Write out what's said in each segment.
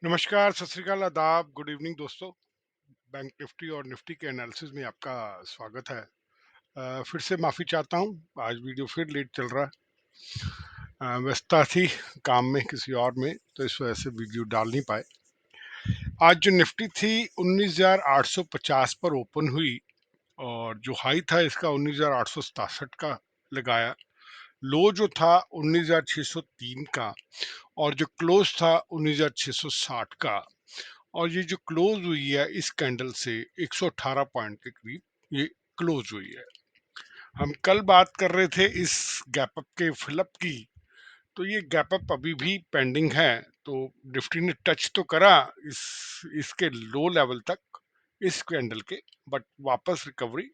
नमस्कार, सत श्री अकाल, आदाब, गुड इवनिंग दोस्तों। बैंक निफ्टी और निफ्टी के एनालिसिस में आपका स्वागत है। फिर से माफ़ी चाहता हूँ, आज वीडियो फिर लेट चल रहा है। व्यस्तता थी काम में किसी और में, तो इस वजह से वीडियो डाल नहीं पाए। आज जो निफ्टी थी 19,850 पर ओपन हुई और जो हाई था इसका 19,867 का लगाया। लो जो था 19,603 का और जो क्लोज था 19,660 का। और ये जो क्लोज हुई है इस कैंडल से 118 पॉइंट के करीब ये क्लोज हुई है। हम कल बात कर रहे थे इस गैप अप के फिलअप की, तो ये गैप अप अभी भी पेंडिंग है। तो निफ्टी ने टच तो करा इस इसके लो लेवल तक इस कैंडल के, बट वापस रिकवरी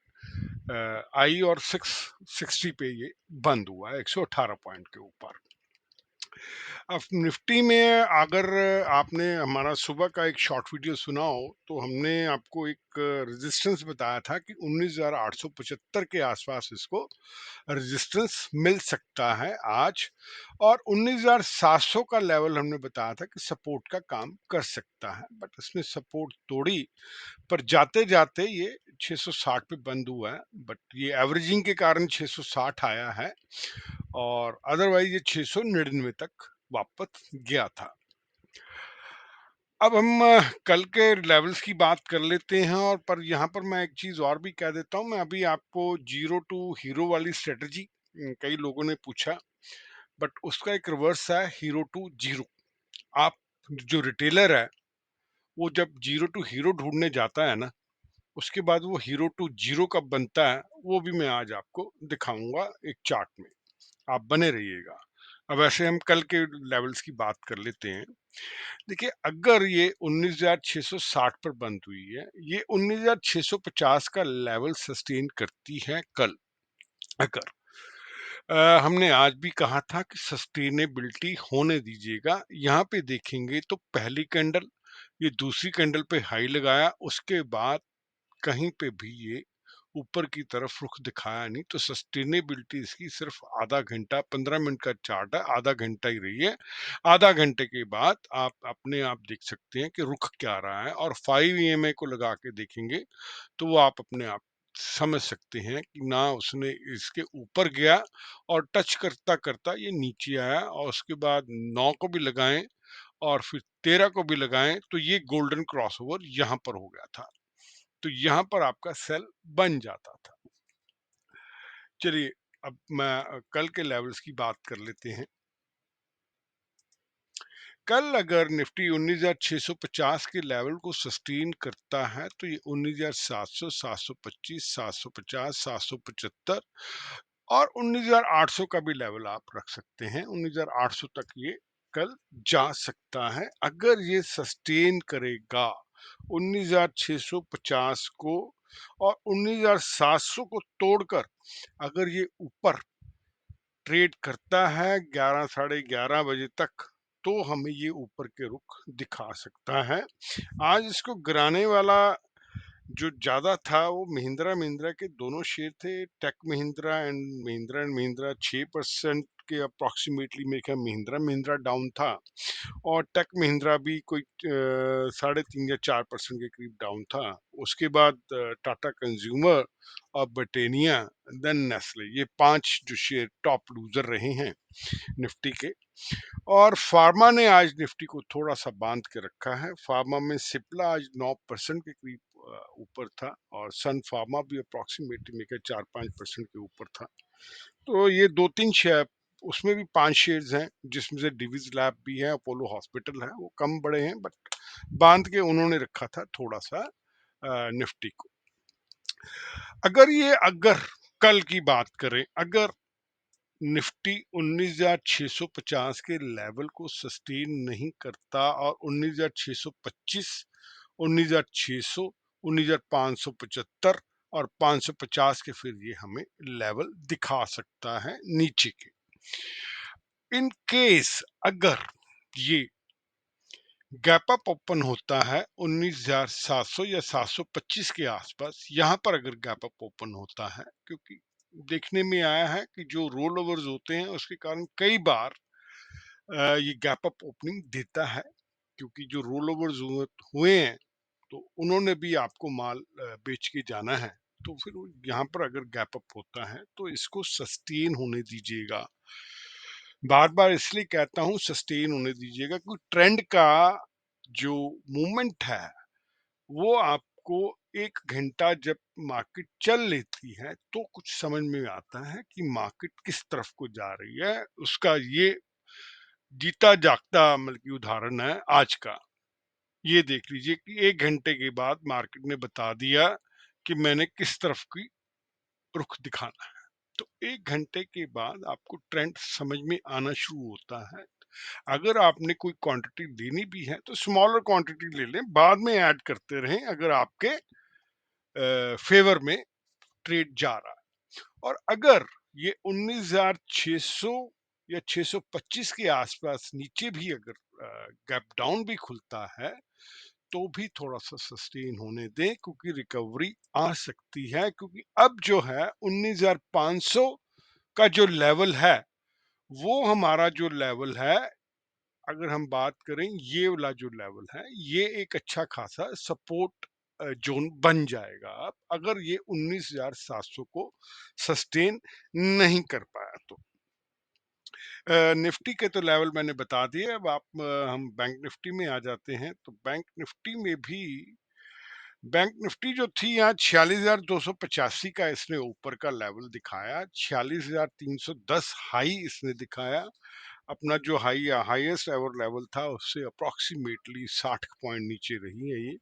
आई और 660 पे ये बंद हुआ है 118 पॉइंट के ऊपर। अब निफ्टी में अगर आपने हमारा सुबह का एक शॉर्ट वीडियो सुना हो तो हमने आपको एक रेजिस्टेंस बताया था कि 19,875 के आसपास इसको रेजिस्टेंस मिल सकता है आज, और 19,700 का लेवल हमने बताया था कि सपोर्ट का काम कर सकता है, बट इसने सपोर्ट तोड़ी। पर जाते जाते ये 660 पे बंद हुआ है, बट ये एवरेजिंग के कारण 660 आया है और अदरवाइज ये 699 तक वापस गया था। अब हम कल के लेवल्स की बात कर लेते हैं, और पर यहाँ पर मैं एक चीज और भी कह देता हूँ। मैं अभी आपको जीरो टू हीरो वाली स्ट्रेटजी, कई लोगों ने पूछा, बट उसका एक रिवर्स है, हीरो टू जीरो। आप जो रिटेलर है वो जब जीरो टू हीरो ढूंढने जाता है ना, उसके बाद वो हीरो टू जीरो कब बनता है वो भी मैं आज आपको दिखाऊंगा एक चार्ट में। आप बने रहिएगा। अब ऐसे हम कल के लेवल्स की बात कर लेते हैं। देखिए, अगर ये 19,660 पर बंद हुई है, ये 19,650 का लेवल सस्टेन करती है कल। अगर हमने आज भी कहा था कि सस्टेनेबिलिटी होने दीजिएगा। यहाँ पे देखेंगे तो पहली कैंडल, ये दूसरी कैंडल पे हाई लगाया, उसके बाद कहीं पे भी ये ऊपर की तरफ रुख दिखाया नहीं, तो सस्टेनेबिलिटी इसकी सिर्फ आधा घंटा, 15 मिनट का चार्ट है, आधा घंटा ही रही है। आधा घंटे के बाद आप अपने आप देख सकते हैं कि रुख क्या रहा है, और 5 EMA को लगा के देखेंगे तो वो आप अपने आप समझ सकते हैं कि ना उसने इसके ऊपर गया और टच करता करता ये नीचे आया, और उसके बाद 9 को भी लगाएं और फिर 13 को भी लगाएं तो ये गोल्डन क्रॉसओवर यहाँ पर हो गया था। तो यहाँ पर आपका सेल बन जाता था। चलिए, अब मैं कल के लेवल्स की बात कर लेते हैं। कल अगर निफ्टी 19,650 के लेवल को सस्टेन करता है तो ये 19,700, 725, 750, 775 और 19,800 का भी लेवल आप रख सकते हैं। 19,800 तक ये कल जा सकता है अगर ये सस्टेन करेगा 19,650 को, और 19,700 को तोड़कर अगर ये ऊपर ट्रेड करता है 11 साढ़े 11 बजे तक, तो हमें ये ऊपर के रुख दिखा सकता है। आज इसको गिराने वाला जो ज़्यादा था वो महिंद्रा महिंद्रा के दोनों शेयर थे, टेक महिंद्रा एंड महिंद्रा 6% के अप्रॉक्सीमेटली मेरे ख्याल महिंद्रा महिंद्रा डाउन था, और टेक महिंद्रा भी कोई 3.5 या 4% के करीब डाउन था। उसके बाद टाटा कंज्यूमर और ब्रिटेनिया, देन नेस्ले, ये 5 जो शेयर टॉप लूजर रहे हैं निफ्टी के। और फार्मा ने आज निफ्टी को थोड़ा सा बांध के रखा है। फार्मा में सिप्ला आज 9% के करीब ऊपर था, और सन फार्मा भी अप्रॉक्सीमेटली में 4-5% के ऊपर था। तो ये 2-3 शेयर, उसमें भी 5 शेयर्स हैं जिसमें से डिविज लैब भी है, अपोलो हॉस्पिटल है, वो कम बड़े हैं, बट बांध के उन्होंने रखा था थोड़ा सा निफ्टी को। अगर कल की बात करें, अगर निफ्टी 19,650 के लेवल को सस्टेन नहीं करता और 19,625, 19,600, 19,575 और 550 के फिर ये हमें लेवल दिखा सकता है नीचे के। इन केस अगर ये गैप अप ओपन होता है 19,700 या 725 के आसपास, यहाँ पर अगर गैप अप ओपन होता है, क्योंकि देखने में आया है कि जो रोल ओवर्स होते हैं उसके कारण कई बार ये गैप अप ओपनिंग देता है, क्योंकि जो रोल ओवर्स हुए हैं, तो उन्होंने भी आपको माल बेच के जाना है। तो फिर यहाँ पर अगर गैप अप होता है तो इसको सस्टेन होने दीजिएगा। बार-बार इसलिए कहता हूँ सस्टेन होने दीजिएगा, क्योंकि ट्रेंड का जो मूवमेंट है, वो आपको 1 घंटा जब मार्केट चल लेती है, तो कुछ समझ में आता है कि मार्केट किस तरफ को जा रही है। उसका ये जीता जागता मतलब कि उदाहरण है आज का। ये देख लीजिए कि 1 घंटे के बाद मार्केट ने बता दिया कि मैंने किस तरफ की रुख दिखाना है। तो 1 घंटे के बाद आपको ट्रेंड समझ में आना शुरू होता है। अगर आपने कोई क्वांटिटी लेनी भी है तो स्मॉलर क्वांटिटी ले लें, बाद में ऐड करते रहें अगर आपके फेवर में ट्रेड जा रहा है। और अगर ये 19,600 या 625 के आसपास नीचे भी अगर गैप डाउन भी खुलता है, तो भी थोड़ा-सा सस्टेन होने दें, क्योंकि रिकवरी आ सकती है, क्योंकि अब जो है 19,500 का जो लेवल है, वो हमारा जो लेवल है, अगर हम बात करें ये वाला जो लेवल है, ये एक अच्छा खासा सपोर्ट ज़ोन बन जाएगा। अब अगर ये 19,700 को सस्टेन नहीं कर पाया तो। निफ्टी के तो लेवल मैंने बता दिए, अब हम बैंक निफ्टी में आ जाते हैं, तो बैंक निफ्टी में भी बैंक निफ्टी जो थी यहाँ 46,285 का इसने ऊपर का लेवल दिखाया, 46,310 हाई इसने दिखाया। अपना जो हाईएस्ट एवर लेवल था उससे अप्रॉक्सीमेटली 60 पॉइंट नीचे रही है ये।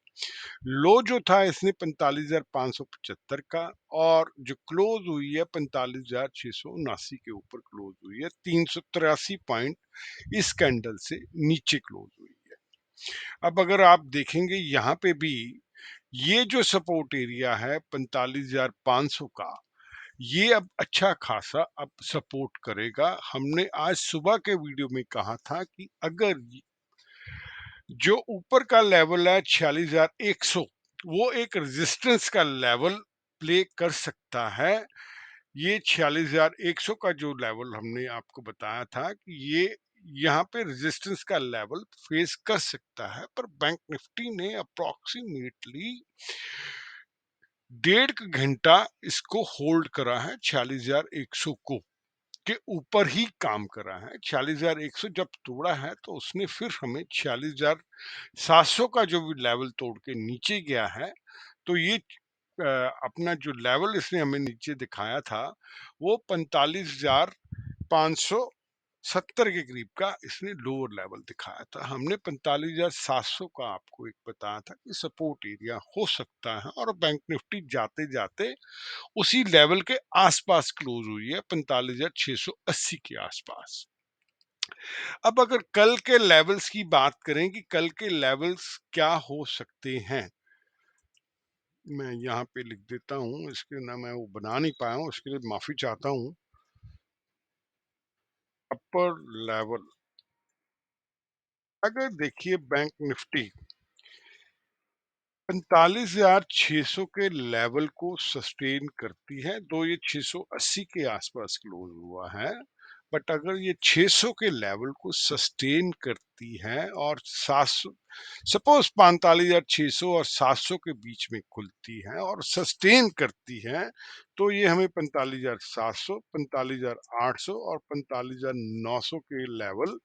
लो जो था इसने 45,575 का, और जो क्लोज हुई है 45,679 के ऊपर क्लोज हुई है, 383 पॉइंट इस कैंडल से नीचे क्लोज हुई है। अब अगर आप देखेंगे यहाँ पे भी ये जो सपोर्ट एरिया है 45,500 का, ये अब अच्छा खासा अब सपोर्ट करेगा। हमने आज सुबह के वीडियो में कहा था कि अगर जो ऊपर का लेवल है 46,100, वो एक रेजिस्टेंस का लेवल प्ले कर सकता है। ये 46,100 का जो लेवल हमने आपको बताया था कि ये यहाँ पे रेजिस्टेंस का लेवल फेस कर सकता है, पर बैंक निफ्टी ने अप्रॉक्सीमेटली 1.5 घंटा इसको होल्ड करा है 46,100 को, के ऊपर ही काम करा है। 46,100 जब तोड़ा है तो उसने फिर हमें 46,700 का जो भी लेवल तोड़ के नीचे गया है, तो ये अपना जो लेवल इसने हमें नीचे दिखाया था, वो 45,570 के करीब का इसने लोअर लेवल दिखाया था। हमने 45,700 का आपको एक बताया था कि सपोर्ट एरिया हो सकता है, और बैंक निफ्टी जाते-जाते उसी लेवल के आसपास क्लोज हुई है, 45,680 के आसपास। अब अगर कल के लेवल्स की बात करें कि कल के लेवल्स क्या हो सकते हैं, मैं यहाँ पे लिख देता हूँ, इसके ना मैं वो बना नहीं पाया हूँ, उसके लिए माफ़ी चाहता हूँ। अपर लेवल, अगर देखिए बैंक निफ्टी 45,600 के लेवल को सस्टेन करती है, दो ये 680 के आसपास क्लोज हुआ है, बट अगर ये 600 के लेवल को सस्टेन करती है और 700, सपोज 45,600 और 700 के बीच में खुलती है और सस्टेन करती है, तो ये हमें 45,700, 45,800 और 45,900 के लेवल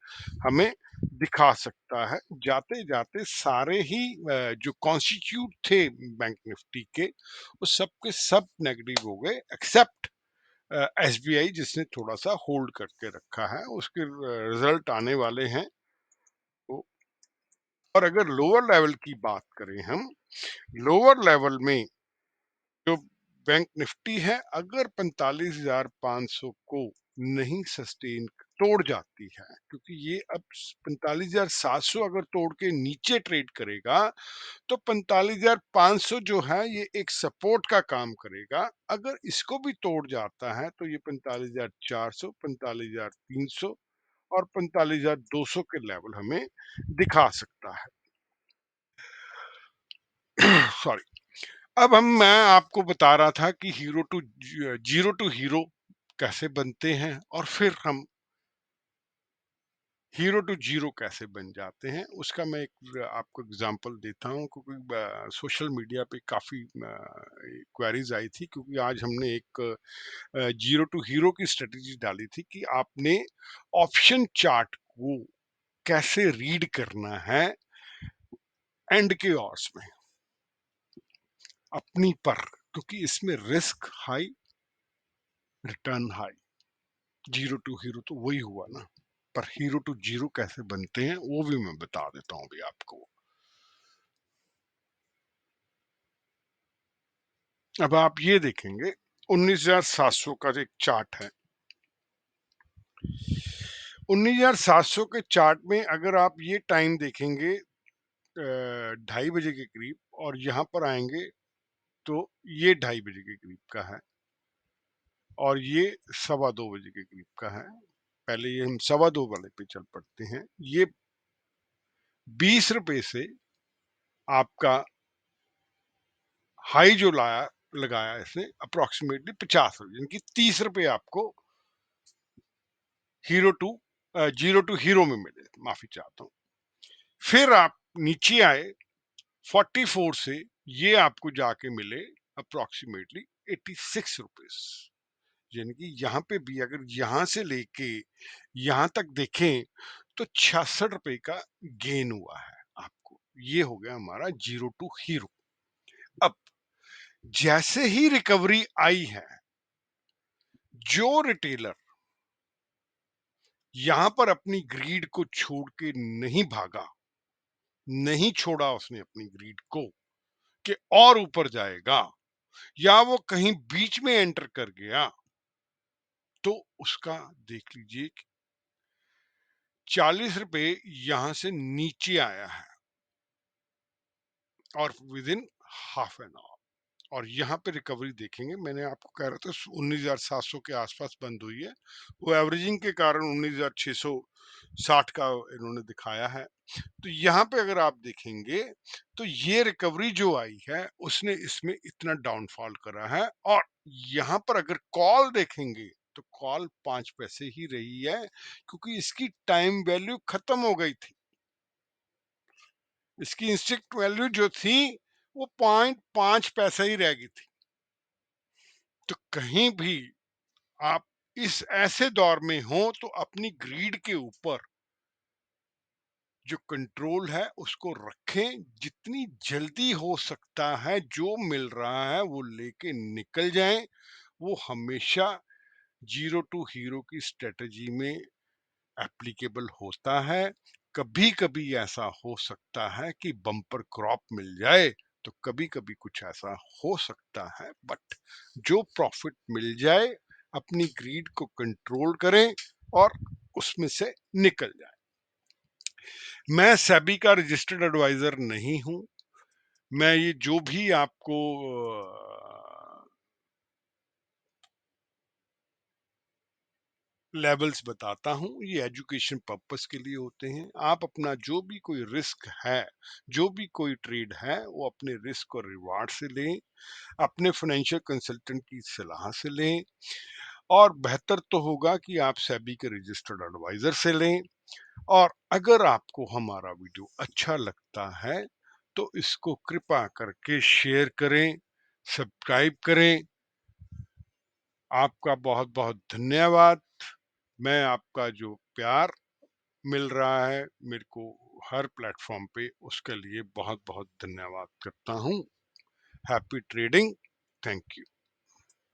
हमें दिखा सकता है। जाते-जाते सारे ही जो कॉन्स्टिट्यूट थे बैंक निफ्टी के, वो सब के सब नेगेटिव हो गए, एक्सेप्ट एसबीआई जिसने थोड़ा-सा होल्ड करके रखा है, उसके रिजल्ट आने वाले हैं। तो और अगर लोअर लेवल की बात करें हम, लोअर लेवल में जो बैंक निफ्टी है, अगर 45,500 को नहीं सस्टेन तोड़ जाती है, क्योंकि ये अब 45,700 अगर तोड़ के नीचे ट्रेड करेगा, तो 45,500 जो है ये एक सपोर्ट का काम करेगा। अगर इसको भी तोड़ जाता है तो ये 45,400, 45,300 और 45,200 के लेवल हमें दिखा सकता है। सॉरी। अब मैं आपको बता रहा था कि जीरो टू हीरो कैसे बनते हैं, और फिर हम हीरो टू जीरो कैसे बन जाते हैं, उसका मैं एक आपको एग्जांपल देता हूँ, क्योंकि सोशल मीडिया पे काफ़ी क्वेरीज आई थी, क्योंकि आज हमने एक जीरो टू हीरो की स्ट्रेटेजी डाली थी कि आपने ऑप्शन चार्ट को कैसे रीड करना है एंड के ऑर्स में अपनी पर, क्योंकि इसमें risk high, return high. Zero to hero तो वही हुआ ना, पर हीरो टू जीरो कैसे बनते हैं वो भी मैं बता देता हूँ अभी आपको। अब आप ये देखेंगे 19,700 का एक चार्ट है। 19,700 के चार्ट में अगर आप ये टाइम देखेंगे 2:30 बजे के करीब, और यहाँ पर आएंगे तो ये 2:30 बजे के करीब का है, और ये 2:15 बजे के करीब का है। पहले ये हम 2:15 वाले पे चल पड़ते हैं। ये 20 रुपए से आपका हाई जो लाया लगाया इसने अप्रोक्सीमेटली 50 रुपए, यानी कि 30 रुपए आपको hero to zero to hero में मिले, माफी चाहता हूँ। फिर आप नीचे आए 44 से, ये आपको जाके मिले अप्रोक्सीमेटली 86 रुपीज, यानी कि यहाँ पे भी अगर यहाँ से लेके यहाँ तक देखें तो 66 रुपए का गेन हुआ है आपको। ये हो गया हमारा जीरो टू हीरो। अब जैसे ही रिकवरी आई है, जो रिटेलर यहां पर अपनी ग्रीड को छोड़ के नहीं भागा, नहीं छोड़ा उसने अपनी ग्रीड को कि और ऊपर जाएगा, या वो कहीं बीच में एंटर कर गया, तो उसका देख लीजिए 40 रुपए यहां से नीचे आया है, और with in half an hour. और यहाँ पे रिकवरी देखेंगे, मैंने आपको कह रहा था 19,700 के आसपास बंद हुई है, वो एवरेजिंग के कारण 19,660 का इन्होंने दिखाया है। तो यहाँ पे अगर आप देखेंगे तो ये रिकवरी जो आई है उसने इसमें इतना डाउनफॉल करा है, और यहाँ पर अगर कॉल देखेंगे तो कॉल 5 पैसे ही रही है, क्योंकि इसकी टाइम वैल्यू खत्म हो गई थी। इसकी इंस्ट्रिक्ट वैल्यू जो थी वो 0.5 पैसा ही रह गई थी। तो कहीं भी आप इस ऐसे दौर में हो तो अपनी ग्रीड के ऊपर जो कंट्रोल है उसको रखें, जितनी जल्दी हो सकता है जो मिल रहा है वो लेके निकल जाएं। वो हमेशा जीरो टू हीरो की स्ट्रेटजी में एप्लीकेबल होता है। कभी कभी ऐसा हो सकता है कि बम्पर क्रॉप मिल जाए, तो कभी कभी कुछ ऐसा हो सकता है, बट जो प्रॉफिट मिल जाए अपनी ग्रीड को कंट्रोल करें और उसमें से निकल जाए। मैं सेबी का रजिस्टर्ड एडवाइजर नहीं हूं। मैं ये जो भी आपको लेवल्स बताता हूं, ये एजुकेशन पर्पस के लिए होते हैं। आप अपना जो भी कोई रिस्क है, जो भी कोई ट्रेड है, वो अपने रिस्क और रिवार्ड से लें, अपने फाइनेंशियल कंसल्टेंट की सलाह से लें, और बेहतर तो होगा कि आप सेबी के रजिस्टर्ड एडवाइजर से लें। और अगर आपको हमारा वीडियो अच्छा लगता है तो इसको कृपा करके शेयर करें, सब्सक्राइब करें। आपका बहुत बहुत धन्यवाद। मैं आपका जो प्यार मिल रहा है मेरे को हर प्लेटफॉर्म पे, उसके लिए बहुत बहुत धन्यवाद करता हूं। Happy trading. Thank you.